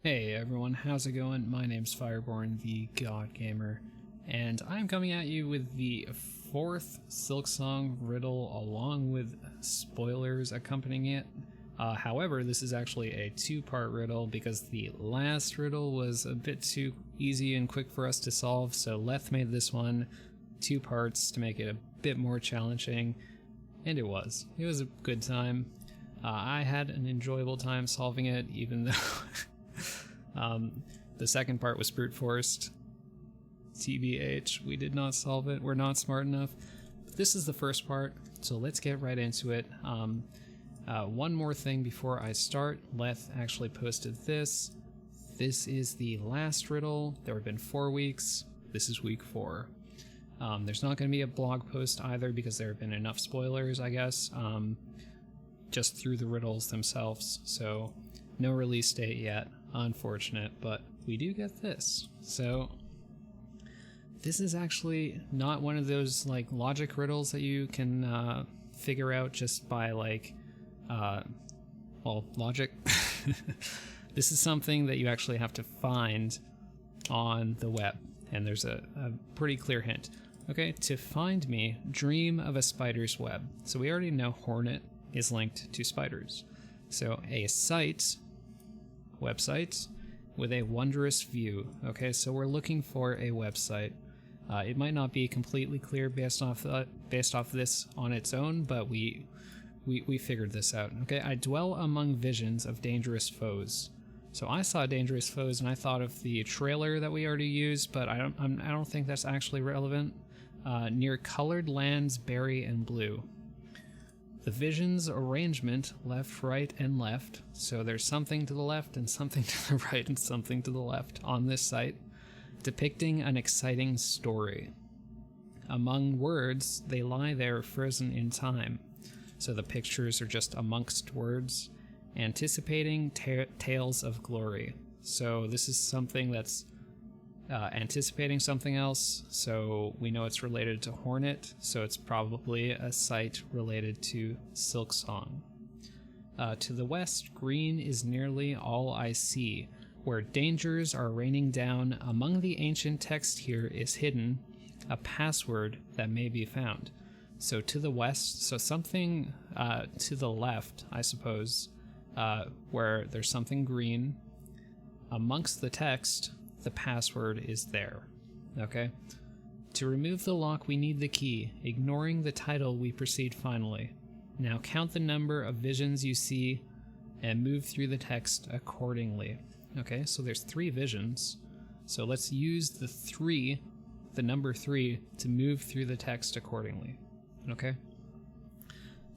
Hey everyone, how's it going? My name's Fireborn, the God Gamer, and I'm coming at you with the fourth Silksong riddle along with spoilers accompanying it. However, this is actually a two-part riddle because the last riddle was a bit too easy and quick for us to solve, so Leth made this one two parts to make it a bit more challenging, and it was. It was a good time. I had an enjoyable time solving it, even though the second part was brute forced. TBH, we did not solve it. We're not smart enough. But this is the first part, so let's get right into it. One more thing before I start. Leth actually posted this. This is the last riddle. There have been 4 weeks. This is week 4. There's not going to be a blog post either because there have been enough spoilers, I guess, just through the riddles themselves. So no release date yet. Unfortunate, but we do get this. So this is actually not one of those like logic riddles that you can figure out just by like logic. This is something that you actually have to find on the web, and there's a pretty clear hint. Okay, to find me, dream of a spider's web. So we already know hornet is linked to spiders. So a website with a wondrous view. Okay, so we're looking for a website. It might not be completely clear based off this on its own, but we figured this out. Okay, I dwell among visions of dangerous foes. So I saw dangerous foes and I thought of the trailer that we already used, but I don't think that's actually relevant. Near colored lands, berry and blue. The vision's arrangement, left, right, and left. So there's something to the left and something to the right and something to the left on this site, depicting an exciting story. Among words, they lie there frozen in time. So the pictures are just amongst words, anticipating tales of glory. So this is something that's anticipating something else, so we know it's related to Hornet, so it's probably a site related to Silksong. To the west, green is nearly all I see, where dangers are raining down. Among the ancient text here is hidden a password that may be found. So to the west, so something to the left, I suppose, where there's something green. Amongst the text, the password is there. Okay? To remove the lock, we need the key. Ignoring the title, we proceed finally. Now count the number of visions you see and move through the text accordingly. Okay, so there's 3 visions. So let's use the number 3, to move through the text accordingly. Okay?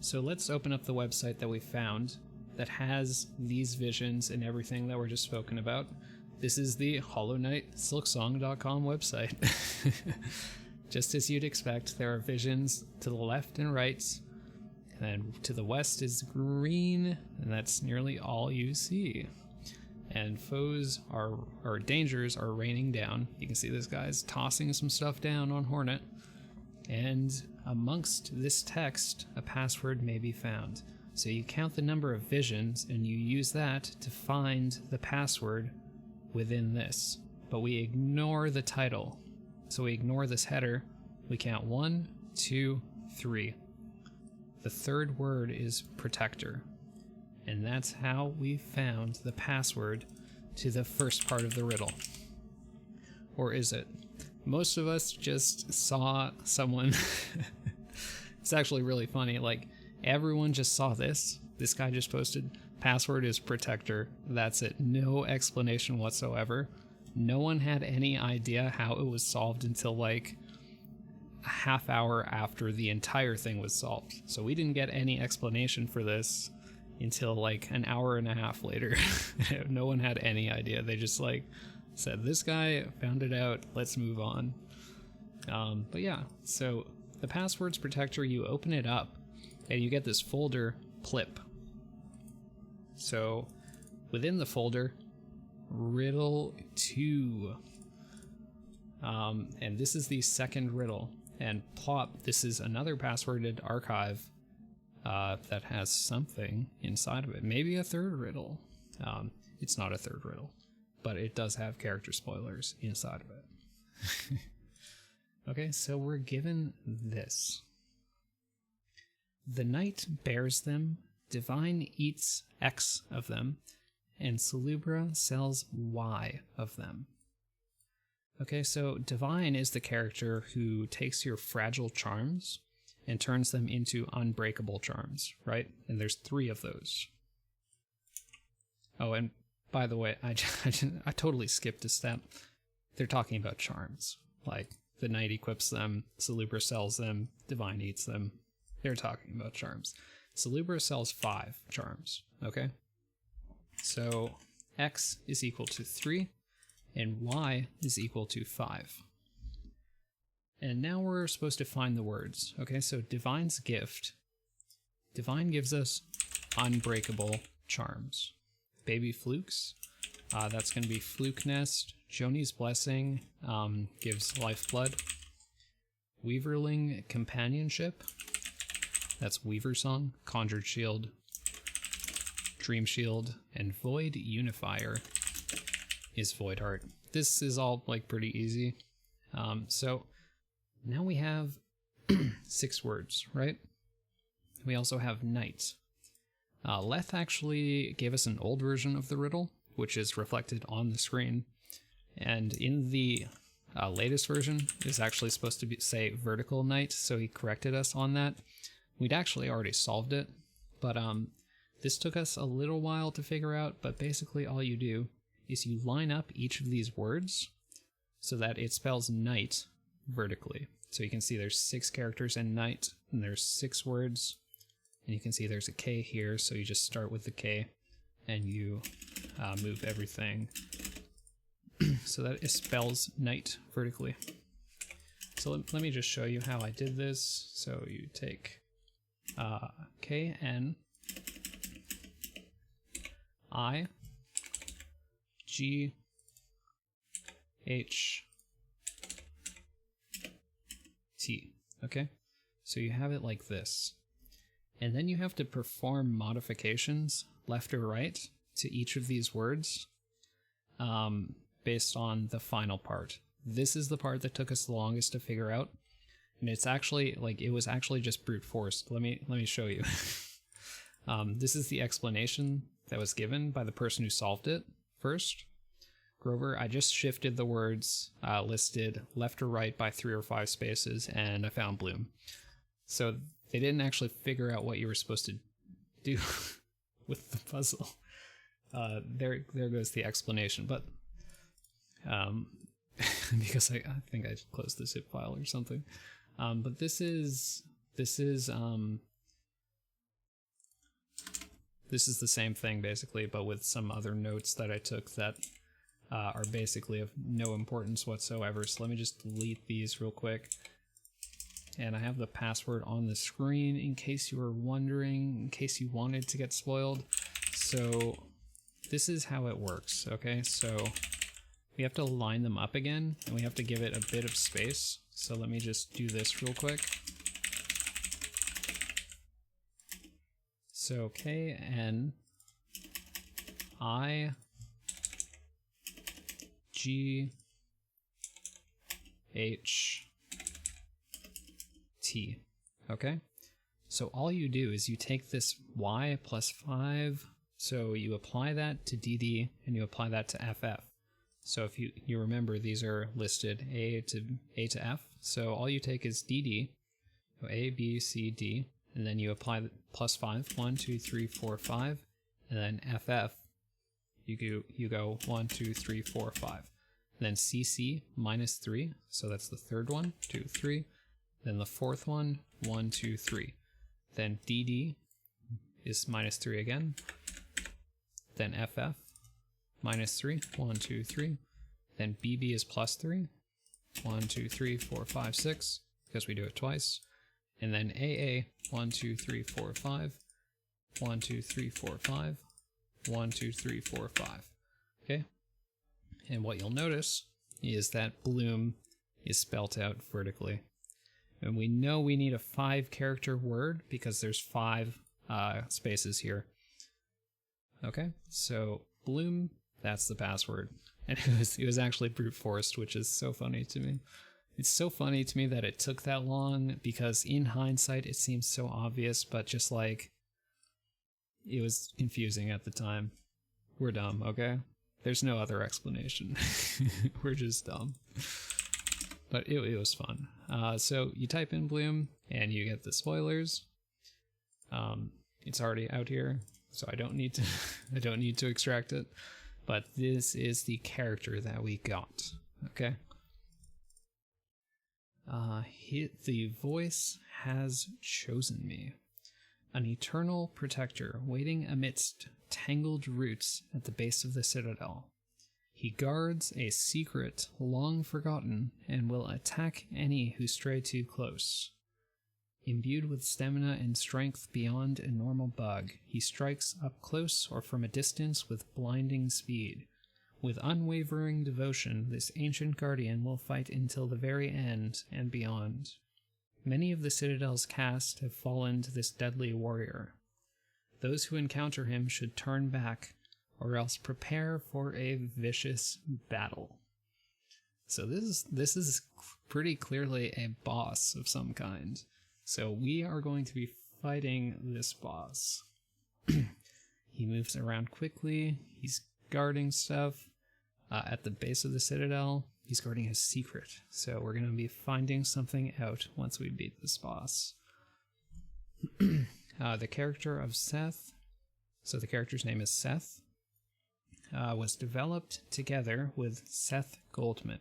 So let's open up the website that we found that has these visions and everything that we're just spoken about. This is the Hollow Knight Silksong.com website. Just as you'd expect, there are visions to the left and right, and to the west is green, and that's nearly all you see. And foes or dangers are raining down. You can see this guy's tossing some stuff down on Hornet. And amongst this text, a password may be found. So you count the number of visions, and you use that to find the password within this, but we ignore the title. So we ignore this header. We count 1, 2, 3. The third word is protector, and that's how we found the password to the first part of the riddle. Or is it? Most of us just saw someone it's actually really funny, like everyone just saw this guy just posted password is protector. That's it. No explanation whatsoever. No one had any idea how it was solved until like a half hour after the entire thing was solved. So we didn't get any explanation for this until like an hour and a half later. No one had any idea. They just like said, this guy found it out, let's move on. But yeah, so the password's protector, you open it up and you get this folder, Plip. So within the folder, Riddle 2. And this is the second riddle. And plop, this is another passworded archive that has something inside of it. Maybe a third riddle. It's not a third riddle. but it does have character spoilers inside of it. Okay, so we're given this. The knight bears them, Divine eats X of them, and Salubra sells Y of them. Okay, so Divine is the character who takes your fragile charms and turns them into unbreakable charms, right? And there's 3 of those. Oh, and by the way, I totally skipped a step. They're talking about charms. Like, the knight equips them, Salubra sells them, Divine eats them. They're talking about charms. Salubra sells 5 charms, okay? So X is equal to 3, and Y is equal to 5. And now we're supposed to find the words, okay? So Divine's gift. Divine gives us unbreakable charms. Baby Flukes, that's going to be Fluke Nest. Joni's Blessing gives Lifeblood. Weaverling Companionship, that's Weaver Song. Conjured Shield, Dream Shield, and Void Unifier is Void Heart. This is all like pretty easy. So now we have 6 words, right? We also have Knight. Leth actually gave us an old version of the riddle, which is reflected on the screen. And in the latest version, it's actually supposed to say vertical knight, so he corrected us on that. We'd actually already solved it, but this took us a little while to figure out, but basically all you do is you line up each of these words so that it spells knight vertically. So you can see there's 6 characters in knight, and there's 6 words, and you can see there's a K here, so you just start with the K, and you move everything so that it spells knight vertically. So let me just show you how I did this. So you take KN I G H T. Okay, so you have it like this, and then you have to perform modifications left or right to each of these words based on the final part. This is the part that took us the longest to figure out, and it's actually like it was actually just brute forced. Let me show you. This is the explanation that was given by the person who solved it first. Grover, I just shifted the words listed left or right by 3 or 5 spaces, and I found Bloom. So they didn't actually figure out what you were supposed to do with the puzzle. There goes the explanation, but because I think I closed the zip file or something. But this is the same thing basically, but with some other notes that I took that are basically of no importance whatsoever. So let me just delete these real quick. And I have the password on the screen in case you were wondering, in case you wanted to get spoiled. So this is how it works, okay? So we have to line them up again, and we have to give it a bit of space. So let me just do this real quick. So KN I G H T. Okay? So all you do is you take this Y plus 5, so you apply that to DD and you apply that to FF. So if you remember, these are listed A to F. So all you take is DD, A, B, C, D, and then you apply the plus 5, 1, 2, 3, 4, 5, and then FF, you go 1, 2, 3, 4, 5. And then CC minus 3, so that's the third one, 2, 3. Then the fourth one, 1, 2, 3. Then DD is minus 3 again. Then FF, minus 3, 1, 2, 3. Then BB is plus 3, 1, 2, 3, 4, 5, 6, because we do it twice. And then AA, 1, 2, 3, 4, 5, 1, 2, 3, 4, 5, 1, 2, 3, 4, 5. Okay? And what you'll notice is that Bloom is spelt out vertically. And we know we need a 5-character word because there's 5 spaces here. Okay, so Bloom That's the password. And it was actually brute forced, which is so funny to me. It's so funny to me that it took that long, because in hindsight it seems so obvious, but just like, it was confusing at the time. We're dumb, okay? There's no other explanation. We're just dumb. But it was fun. So you type in Bloom and you get the spoilers. It's already out here, so I don't need to I don't need to extract it. But this is the character that we got. Okay. The voice has chosen me. An eternal protector waiting amidst tangled roots at the base of the citadel. He guards a secret long forgotten and will attack any who stray too close. Imbued with stamina and strength beyond a normal bug, he strikes up close or from a distance with blinding speed. With unwavering devotion, this ancient guardian will fight until the very end and beyond. Many of the Citadel's cast have fallen to this deadly warrior. Those who encounter him should turn back, or else prepare for a vicious battle. So this is pretty clearly a boss of some kind. So we are going to be fighting this boss. He moves around quickly. He's guarding stuff. At the base of the citadel, he's guarding his secret. So we're going to be finding something out once we beat this boss. The character of Seth, so the character's name is Seth, was developed together with Seth Goldman,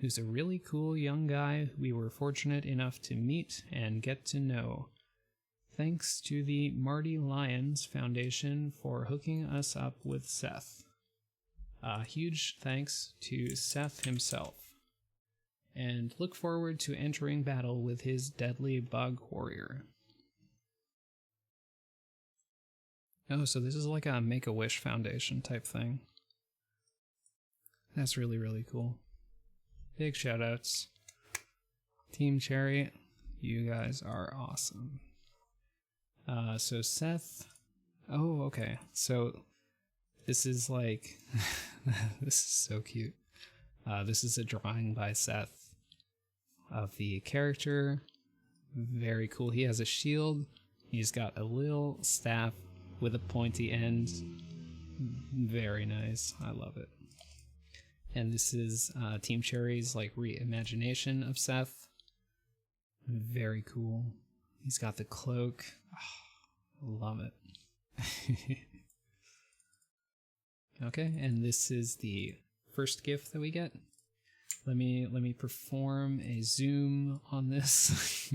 who's a really cool young guy we were fortunate enough to meet and get to know. Thanks to the Marty Lyons Foundation for hooking us up with Seth. Huge thanks to Seth himself. And look forward to entering battle with his deadly bug warrior. Oh, so this is like a Make-A-Wish Foundation type thing. That's really, really cool. Big shoutouts. Team Cherry, you guys are awesome. So Seth... Oh, okay. So this is like... this is so cute. This is a drawing by Seth of the character. Very cool. He has a shield. He's got a little staff with a pointy end. Very nice. I love it. And this is Team Cherry's like reimagination of Seth. Very cool. He's got the cloak. Oh, love it. Okay, and this is the first gift that we get. Let me perform a zoom on this.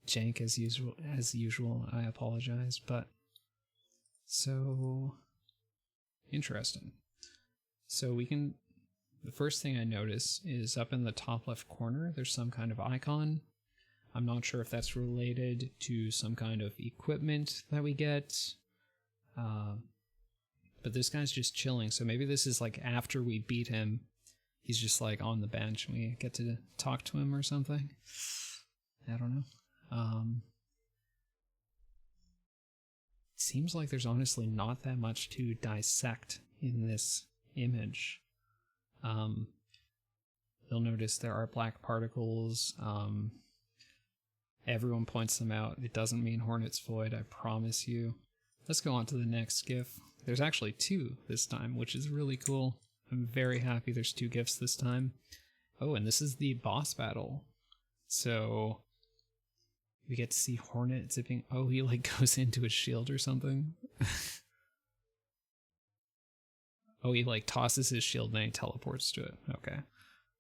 Jank as usual. I apologize, but so interesting. So we can, the first thing I notice is up in the top left corner, there's some kind of icon. I'm not sure if that's related to some kind of equipment that we get. But this guy's just chilling, so maybe this is like after we beat him, he's just like on the bench and we get to talk to him or something. I don't know. Seems like there's honestly not that much to dissect in this image. You'll notice there are black particles. Everyone points them out. It doesn't mean Hornet's Void, I promise you. Let's go on to the next GIF. There's actually two this time, which is really cool. I'm very happy there's two GIFs this time. Oh, and this is the boss battle. So we get to see Hornet zipping. Oh, he like goes into his shield or something. Oh, he like tosses his shield and then he teleports to it. Okay.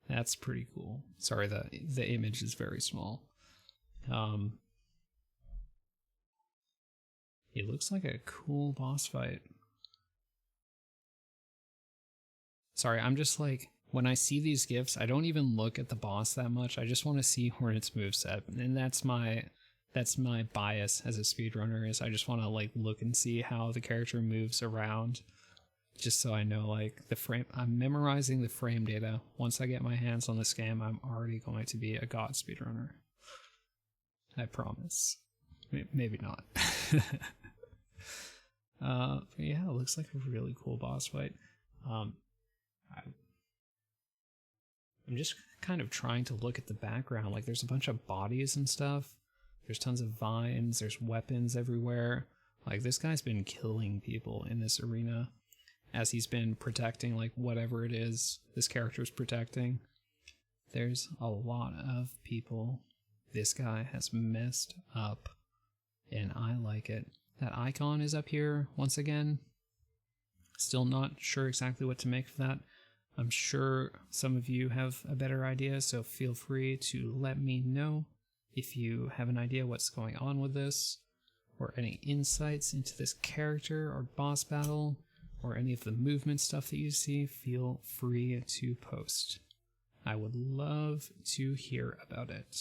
That's pretty cool. Sorry, the image is very small. It looks like a cool boss fight. Sorry, I'm just like, when I see these GIFs, I don't even look at the boss that much. I just want to see Hornet's moveset, and that's my bias as a speedrunner, is I just want to like look and see how the character moves around, just so I know like the frame. I'm memorizing the frame data. Once I get my hands on this game, I'm already going to be a god speedrunner. I promise. Maybe not. Yeah, it looks like a really cool boss fight. Um, I, I'm just kind of trying to look at the background. Like, there's a bunch of bodies and stuff. There's tons of vines. There's weapons everywhere. Like, this guy's been killing people in this arena as he's been protecting, like, whatever it is this character's protecting. There's a lot of people this guy has messed up, and I like it. That icon is up here once again. Still not sure exactly what to make of that. I'm sure some of you have a better idea, so feel free to let me know if you have an idea what's going on with this, or any insights into this character or boss battle, or any of the movement stuff that you see. Feel free to post. I would love to hear about it.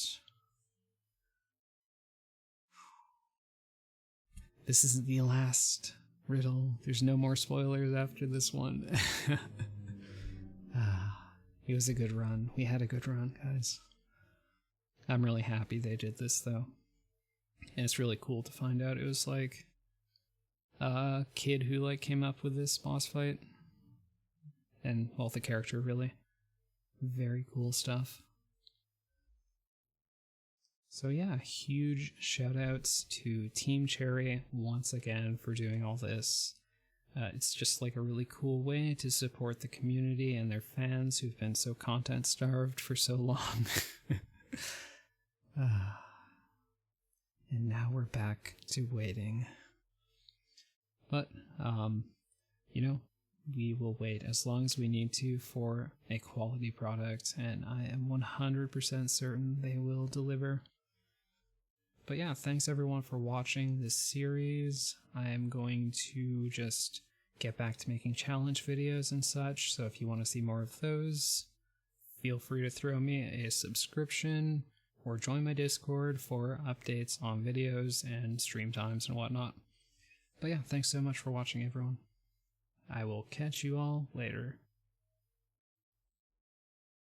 This isn't the last riddle. There's no more spoilers after this one. It was a good run. We had a good run, guys. I'm really happy they did this, though. And it's really cool to find out it was, like, a kid who, like, came up with this boss fight. And, well, the character, really. Very cool stuff. So yeah, huge shout outs to Team Cherry once again for doing all this. It's just like a really cool way to support the community and their fans who've been so content starved for so long. And now we're back to waiting. But, you know, we will wait as long as we need to for a quality product, and I am 100% certain they will deliver. But yeah, thanks everyone for watching this series. I am going to just get back to making challenge videos and such, so if you want to see more of those, feel free to throw me a subscription or join my Discord for updates on videos and stream times and whatnot. But yeah, thanks so much for watching, everyone. I will catch you all later.